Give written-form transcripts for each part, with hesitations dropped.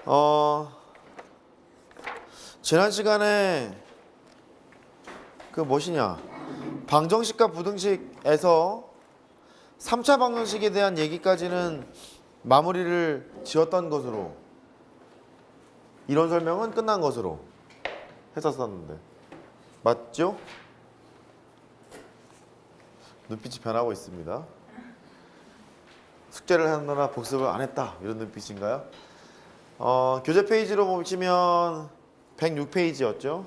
어, 지난 시간에 그 무엇이냐 방정식과 부등식에서 3차 방정식에 대한 얘기까지는 마무리를 지었던 것으로 이론 설명은 끝난 것으로 했었었는데 맞죠? 눈빛이 변하고 있습니다. 숙제를 하느라 복습을 안 했다 이런 눈빛인가요? 교재 페이지로 보시면 106페이지였죠?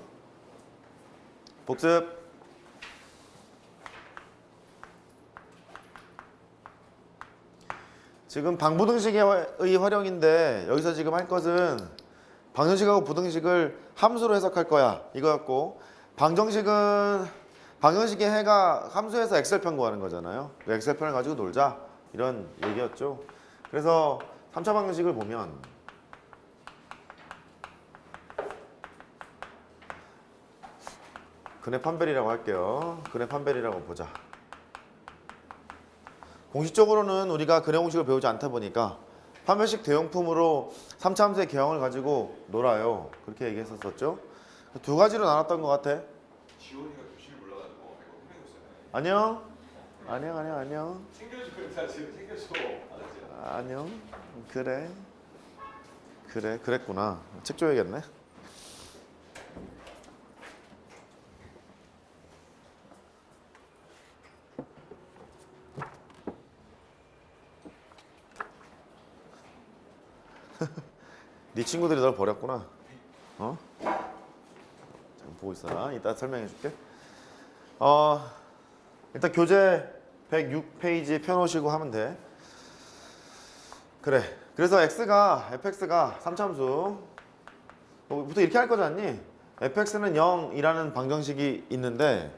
복습. 지금 방부등식의 활용인데 여기서 지금 할 것은 방정식하고 부등식을 함수로 해석할 거야 이거였고, 방정식의 해가 함수에서 엑셀편 구하는 거잖아요. 엑셀편을 가지고 놀자 이런 얘기였죠. 그래서 3차 방정식을 보면 근해 판별이라고 할게요. 근해 판별이라고 보자. 공식적으로는 우리가 근해 공식을 배우지 않다 보니까 판별식 대용품으로 3차 함수의 개형을 가지고 놀아요. 그렇게 얘기했었죠. 두 가지로 나눴던 것 같아. 지원이가 교실을 몰라가지고 이거 헤매고 있어요. 안녕. 안녕. 챙겨줘, 나 지금 챙겨줘. 알았지? 안녕. 그랬구나. 책 줘야겠네. 네 친구들이 널 버렸구나. 잠깐 보고 있어라. 이따 설명해 줄게. 일단 교재 106페이지 펴놓으시고 하면 돼. 그래. 그래서 fx가 3차함수. 보통 이렇게 할 거지 않니? fx는 0이라는 방정식이 있는데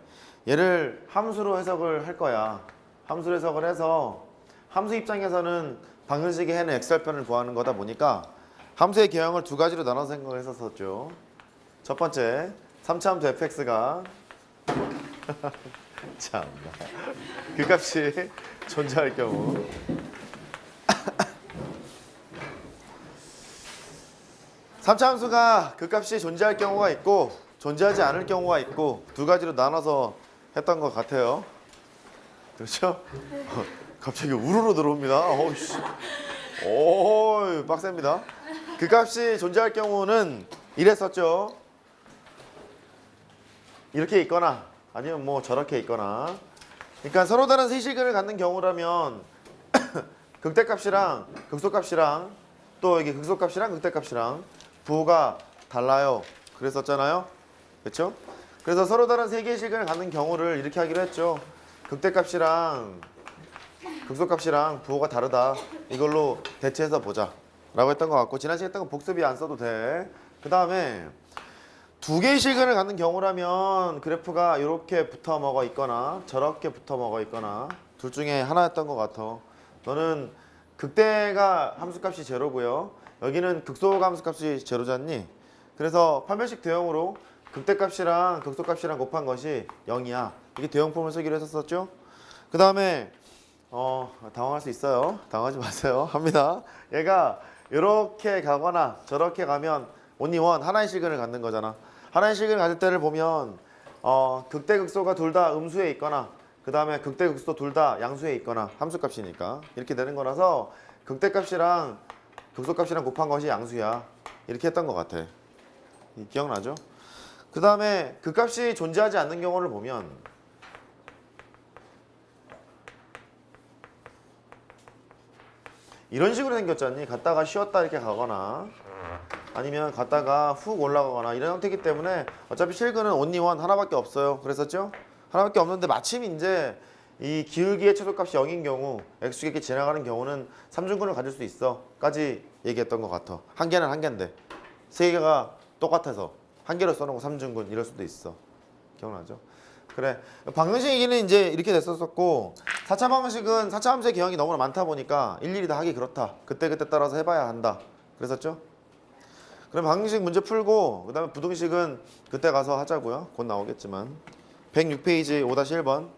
얘를 함수로 해석을 할 거야. 함수로 해석을 해서 함수 입장에서는 방정식의 해는 엑셀편을 구하는 거다 보니까 함수의 개형을 두 가지로 나눠서 생각을 했었죠. 첫 번째, 3차 함수 fx가 참나 그 값이 존재할 경우 삼차 함수가 그 값이 존재할 경우가 있고 존재하지 않을 경우가 있고 두 가지로 나눠서 했던 것 같아요. 그렇죠? 갑자기 우르르 들어옵니다. 오, 빡셉니다. 그 값이 존재할 경우는 이랬었죠. 이렇게 있거나 아니면 뭐 저렇게 있거나. 그러니까 서로 다른 세시근을 갖는 경우라면 극대값이랑 극소값이랑 또 여기 극소값이랑 극대값이랑 부호가 달라요. 그랬었잖아요. 그렇죠? 그래서 서로 다른 세 개의 시근을 갖는 경우를 이렇게 하기로 했죠. 극대값이랑 극소값이랑 부호가 다르다. 이걸로 대체해서 보자 라고 했던 것 같고, 지난 시간에 했던 거 복습이 안 써도 돼. 그 다음에 두 개의 시근을 갖는 경우라면 그래프가 이렇게 붙어 먹어 있거나 저렇게 붙어 먹어 있거나 둘 중에 하나였던 것 같아. 너는 극대가 함수값이 제로고요. 여기는 극소가 함수값이 제로잖니. 그래서 판별식 대형으로 극대값이랑 극소값이랑 곱한 것이 0이야. 이게 대형품을 쓰기로 했었죠. 그 다음에 당황할 수 있어요. 당황하지 마세요. 합니다. 얘가 이렇게 가거나 저렇게 가면 only one, 하나의 시근을 갖는 거잖아. 하나의 시근을 가질 때를 보면 극대 극소가 둘 다 음수에 있거나 그 다음에 극대 극소 둘 다 양수에 있거나 함수값이니까 이렇게 되는 거라서 극대값이랑 극소값이랑 곱한 것이 양수야. 이렇게 했던 것 같아. 기억나죠? 그 다음에 그 값이 존재하지 않는 경우를 보면 이런 식으로 생겼잖니. 갔다가 쉬었다 이렇게 가거나 아니면 갔다가 훅 올라가거나 이런 형태이기 때문에 어차피 실근은 only one, 하나밖에 없어요. 그랬었죠? 하나밖에 없는데 마침 이제 이 기울기의 최소값이 0인 경우 x축에 지나가는 경우는 3중근을 가질 수 있어 까지 얘기했던 것 같아. 한 개는 한 개인데 세 개가 똑같아서 한 개로 써놓고 3중근 이럴 수도 있어. 기억나죠? 그래. 방정식 얘기는 이제 이렇게 됐었고, 4차 방정식은 4차 함수의 개형이 너무나 많다 보니까 일일이 다 하기 그렇다. 그때그때 따라서 해봐야 한다. 그랬었죠? 그럼 방정식 문제 풀고 그 다음에 부등식은 그때 가서 하자고요. 곧 나오겠지만 106페이지 5-1번.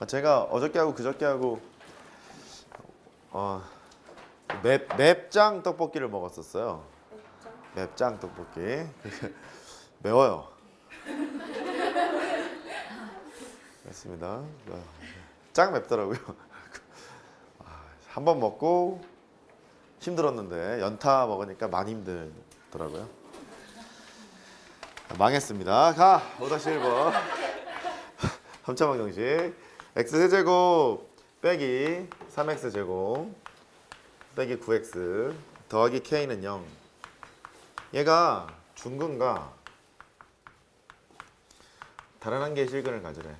제가 어저께 하고 그저께 하고 맵장 떡볶이를 먹었었어요. 맵장 떡볶이. 매워요. 그렇습니다. 짱 맵더라고요. 한 번 먹고 힘들었는데 연타 먹으니까 많이 힘들더라고요. 망했습니다. 가 5-1번. 3차 방정식. x 세제곱 빼기 3x 제곱 빼기 9x 더하기 k는 0. 얘가 중근과 다른 한 개의 실근을 가지래.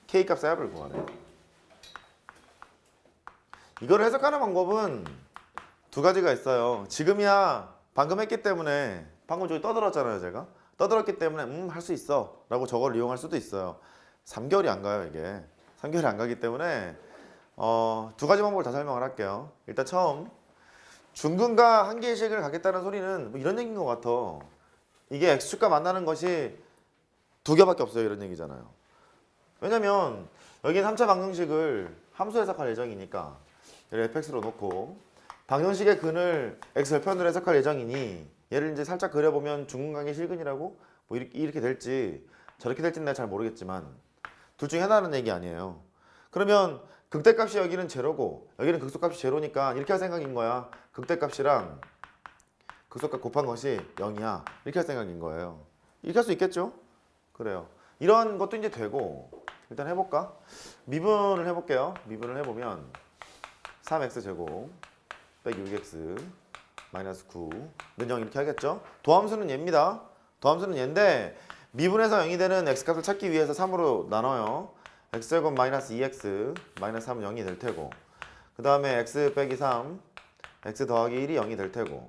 k 값의 합을 구하래. 이걸 해석하는 방법은 두 가지가 있어요. 지금이야 방금 했기 때문에 방금 저기 떠들었잖아요. 제가 떠들었기 때문에 할 수 있어 라고 저걸 이용할 수도 있어요. 3개월이 안 가요. 이게 3개월이 안 가기 때문에 두 가지 방법을 다 설명을 할게요. 일단 처음 중근과 한 개의 식을 갖겠다는 소리는 뭐 이런 얘기인 것 같아. 이게 x축과 만나는 것이 두 개밖에 없어요. 이런 얘기잖아요. 왜냐면 여기는 3차 방정식을 함수 해석할 예정이니까 얘를 fx로 놓고 방정식의 근을 x절편으로 해석할 예정이니 얘를 이제 살짝 그려보면 중근관계 실근이라고 뭐 이렇게 될지 저렇게 될지는 내가 잘 모르겠지만 둘 중에 하나는 얘기 아니에요. 그러면 극대값이 여기는 제로고 여기는 극소값이 제로니까 이렇게 할 생각인 거야. 극대값이랑 극소값 곱한 것이 0이야. 이렇게 할 생각인 거예요. 이렇게 할 수 있겠죠? 그래요. 이런 것도 이제 되고 일단 해볼까? 미분을 해볼게요. 미분을 해보면 3x 제곱 빼기 6x 마이너스 9는 0 이렇게 하겠죠? 도함수는 얘입니다. 도함수는 얘인데 미분해서 0이 되는 x값을 찾기 위해서 3으로 나눠요. x제곱 마이너스 2x 마이너스 3은 0이 될 테고 그 다음에 x 빼기 3 x 더하기 1이 0이 될 테고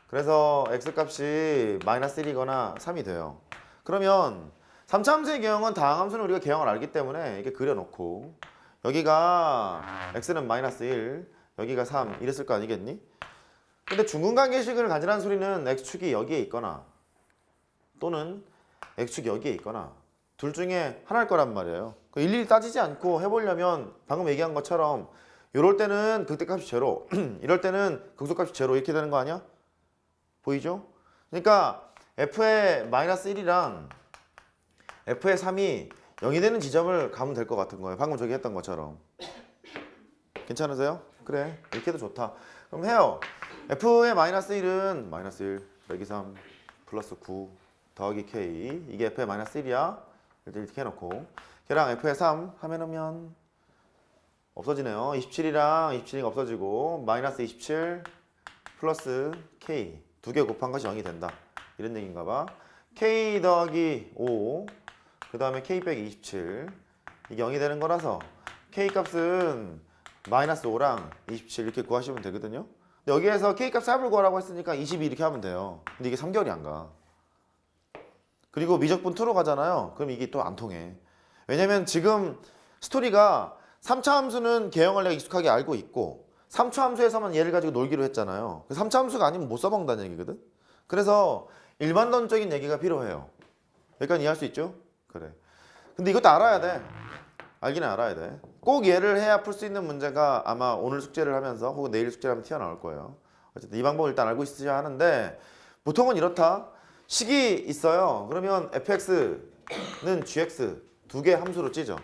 그래서 x값이 마이너스 1이거나 3이 돼요. 그러면 3차 함수의 개형은 다항함수는 우리가 개형을 알기 때문에 이렇게 그려놓고 여기가 x는 마이너스 1 여기가 3 이랬을 거 아니겠니? 근데 중근관계식을 가지라는 소리는 x축이 여기에 있거나 또는 x축이 여기에 있거나 둘 중에 하나일 거란 말이에요. 일일이 따지지 않고 해보려면 방금 얘기한 것처럼 이럴 때는 극대값이 제로 이럴 때는 극소값이 제로 이렇게 되는 거 아니야? 보이죠? 그러니까 f의 마이너스 1이랑 f의 3이 0이 되는 지점을 가면 될 것 같은 거예요. 방금 저기 했던 것처럼. 괜찮으세요? 그래 이렇게 해도 좋다. 그럼 해요. f의 마이너스 1은 마이너스 1 빼기 3 플러스 9 더하기 k 이게 f의 마이너스 1이야. 일단 이렇게 해놓고 걔랑 f의 3 하면 없어지네요. 27이랑 27이 없어지고 마이너스 27 플러스 k 두 개 곱한 것이 0이 된다. 이런 얘기인가 봐. k 더하기 5 그 다음에 k 빼기 27 이게 0이 되는 거라서 k 값은 마이너스 5랑 27 이렇게 구하시면 되거든요. 근데 여기에서 k 값 합을 구하라고 했으니까 22 이렇게 하면 돼요. 근데 이게 3개월이 안 가. 그리고 미적분 2로 가잖아요. 그럼 이게 또 안 통해. 왜냐면 지금 스토리가 3차 함수는 개형을 내가 익숙하게 알고 있고 3차 함수에서만 얘를 가지고 놀기로 했잖아요. 3차 함수가 아니면 못 써먹는다는 얘기거든. 그래서 일반론적인 얘기가 필요해요. 여기까지 이해할 수 있죠? 그래. 근데 이것도 알아야 돼. 알기는 알아야 돼. 꼭 얘를 해야 풀 수 있는 문제가 아마 오늘 숙제를 하면서 혹은 내일 숙제를 하면 튀어나올 거예요. 어쨌든 이 방법을 일단 알고 있으셔야 하는데 보통은 이렇다. 식이 있어요. 그러면 fx는 gx 두 개의 함수로 찢어.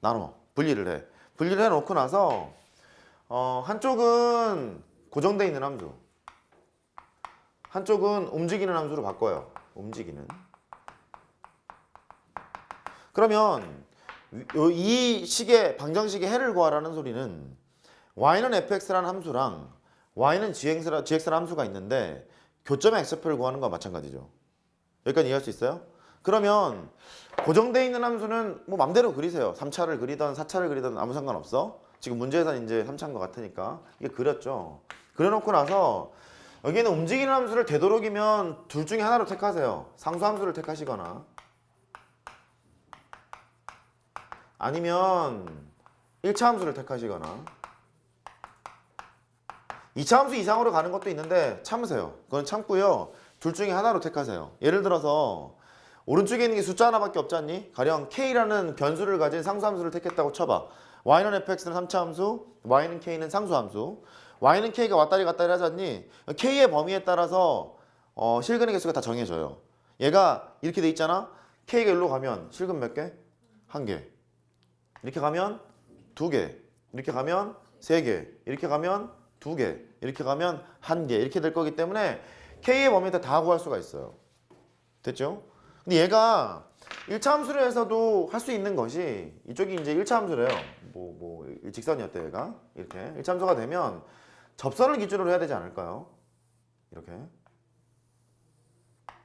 나눠. 분리를 해. 분리를 해놓고 나서 한쪽은 고정되어 있는 함수 한쪽은 움직이는 함수로 바꿔요. 움직이는. 그러면 이 식의 방정식의 해를 구하라는 소리는 y는 fx라는 함수랑 y는 gx라는 함수가 있는데 교점의 x좌표를 구하는 거와 마찬가지죠. 여기까지 이해할 수 있어요? 그러면 고정되어 있는 함수는 뭐 맘대로 그리세요. 3차를 그리든 4차를 그리든 아무 상관없어. 지금 문제에서는 이제 3차인 것 같으니까 이게 그렸죠. 그려놓고 나서 여기는 움직이는 함수를 되도록이면 둘 중에 하나로 택하세요. 상수함수를 택하시거나 아니면 1차 함수를 택하시거나 2차 함수 이상으로 가는 것도 있는데 참으세요. 그건 참고요. 둘 중에 하나로 택하세요. 예를 들어서 오른쪽에 있는 게 숫자 하나밖에 없지 않니? 가령 k라는 변수를 가진 상수함수를 택했다고 쳐봐. y는 fx는 3차 함수, y는 k는 상수함수. y는 k가 왔다리 갔다리 하지 않니? k의 범위에 따라서 실근의 개수가 다 정해져요. 얘가 이렇게 돼 있잖아. k가 일로 가면 실근 몇 개? 1개. 이렇게 가면 2개. 이렇게 가면 3개. 이렇게 가면 2개. 이렇게 가면 1개. 이렇게 될 거기 때문에 k의 범위에 다 구할 수가 있어요. 됐죠? 근데 얘가 1차 함수로에서도 할 수 있는 것이 이쪽이 이제 1차 함수래요. 뭐 직선이었대 얘가. 이렇게 1차 함수가 되면 접선을 기준으로 해야 되지 않을까요?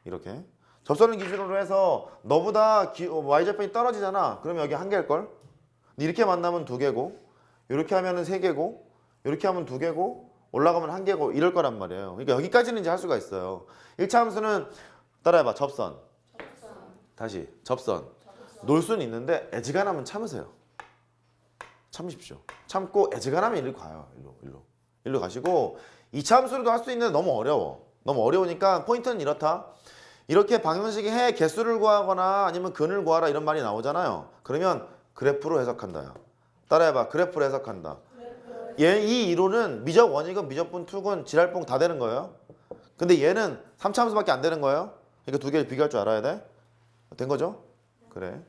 이렇게 접선을 기준으로 해서 너보다 y절편이 떨어지잖아. 그러면 여기 1개일걸? 이렇게 만나면 2개고 이렇게 하면은 3개고 이렇게 하면 2개고 올라가면 1개고 이럴 거란 말이에요. 그러니까 여기까지는 이제 할 수가 있어요. 1차 함수는 따라해봐. 접선. 다시 접선. 놀 수는 있는데 애지간하면 참으세요. 참으십시오. 참고 애지간하면 일로 가요. 일로 가시고 2차 함수로도 할 수 있는데 너무 어려워. 너무 어려우니까 포인트는 이렇다. 이렇게 방정식의 해 개수를 구하거나 아니면 근을 구하라 이런 말이 나오잖아요. 그러면 그래프로 해석한다. 따라해봐. 그래프로 해석한다. 이 이론은 미적 원익은 미적분 투근 지랄뽕 다 되는 거예요. 근데 얘는 3차 함수밖에 안 되는 거예요. 그러니까 두 개를 비교할 줄 알아야 돼. 된 거죠? 그래.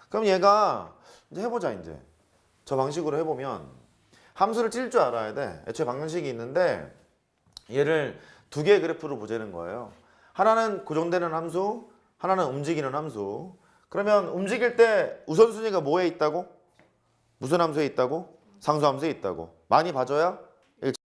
그럼 얘가 이제 해보자 이제. 저 방식으로 해보면 함수를 찔 줄 알아야 돼. 애초에 방정식이 있는데 얘를 두 개의 그래프로 보자는 거예요. 하나는 고정되는 함수, 하나는 움직이는 함수. 그러면 움직일 때 우선순위가 뭐에 있다고? 무슨 함수에 있다고? 상수함수에 있다고. 많이 봐줘야